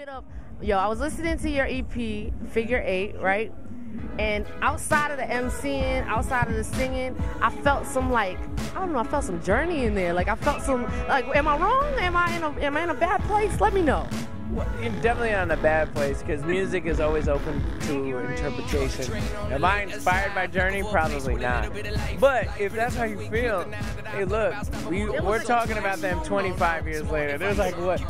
bit of, I was listening to your EP, Figure 8, right? And outside of the MCing, outside of the singing, I felt some I felt some journey in there. Like I felt some, am I wrong? Am I in a bad place? Let me know. Well, you're definitely not in a bad place because music is always open to interpretation. Am I inspired by Journey? Probably not. But if that's how you feel, hey, look, we're talking about them 25 years later. There's what?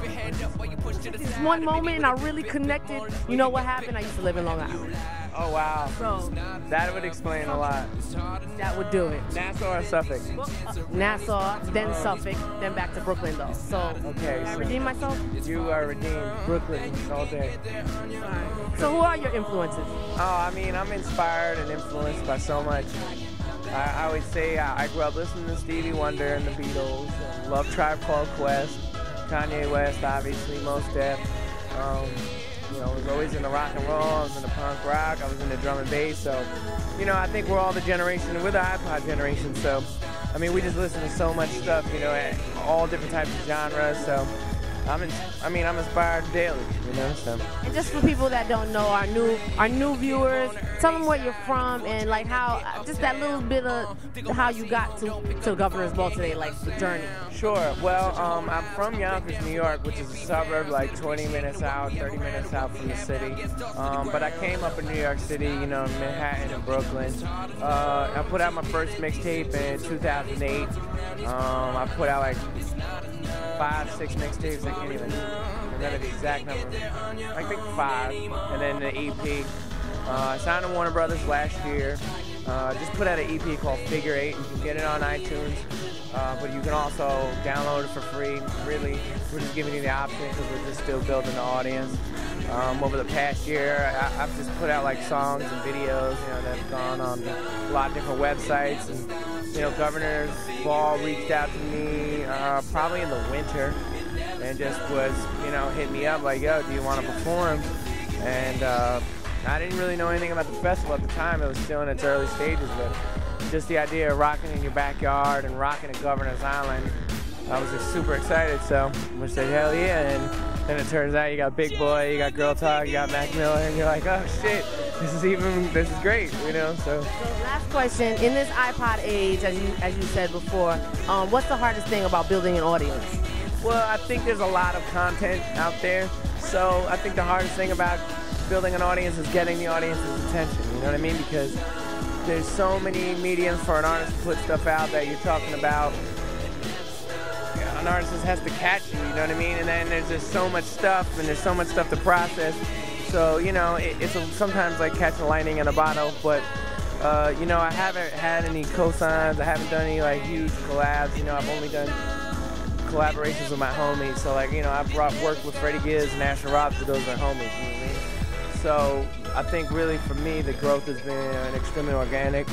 It's one moment and I really connected. You know what happened? I used to live in Long Island. Oh, wow. So that would explain a lot. That would do it. Nassau or Suffolk? Nassau, then Suffolk, then back to Brooklyn, though. So, okay, I redeem myself? You are redeemed. Brooklyn all day. So who are your influences? Oh, I mean, I'm inspired and influenced by so much. I would say I grew up listening to Stevie Wonder and the Beatles. Love Tribe Called Quest. Kanye West, obviously, Most Def. I was always into rock and roll, I was into punk rock, I was into drum and bass, so, I think we're all the generation, we're the iPod generation, so, I mean, we just listen to so much stuff, all different types of genres, so, I'm inspired daily, so. And just for people that don't know, our new viewers, tell them where you're from and how, just that little bit of how you got to Governor's Ball today, the journey. Sure. Well, I'm from Yonkers, New York, which is a suburb 20 minutes out, 30 minutes out from the city. But I came up in New York City, Manhattan and Brooklyn. I put out my first mixtape in 2008. I put out 5, 6 mixtapes. I can't even remember the exact number. I think 5, and then the EP. I signed to Warner Brothers last year. Just put out an EP called Figure 8. You can get it on iTunes, but you can also download it for free. Really, we're just giving you the option because we're just still building the audience. Over the past year, I've just put out songs and videos, that have gone on a lot of different websites. And Governor's Ball reached out to me probably in the winter and just was, hit me up yo, do you want to perform? And I didn't really know anything about the festival at the time. It was still in its early stages, but just the idea of rocking in your backyard and rocking at Governor's Island, I was just super excited, so I said, hell yeah. And then it turns out you got Big Boy, you got Girl Talk, you got Mac Miller, and you're oh shit, this is great, So last question, in this iPod age, as you said before, what's the hardest thing about building an audience? Well, I think there's a lot of content out there, so I think the hardest thing about building an audience is getting the audience's attention, you know what I mean? Because there's so many mediums for an artist to put stuff out that you're talking about. An artist just has to catch you, you know what I mean? And then there's just so much stuff, and there's so much stuff to process. So, it's sometimes like catching lightning in a bottle, but, I haven't had any cosigns, I haven't done any huge collabs, I've only done collaborations with my homies. So I've worked with Freddie Gibbs and Asher Roth, but those are homies, you know what I mean? So I think really for me the growth has been extremely organic.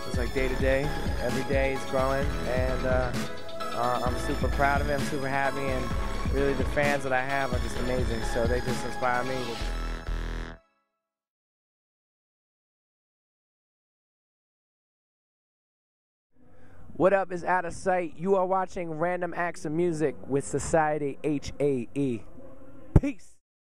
It's day to day, every day is growing, and I'm super proud of it, I'm super happy, and really the fans that I have are just amazing, so they just inspire me. What up, is Outasight. You are watching Random Acts of Music with Society HAE. Peace.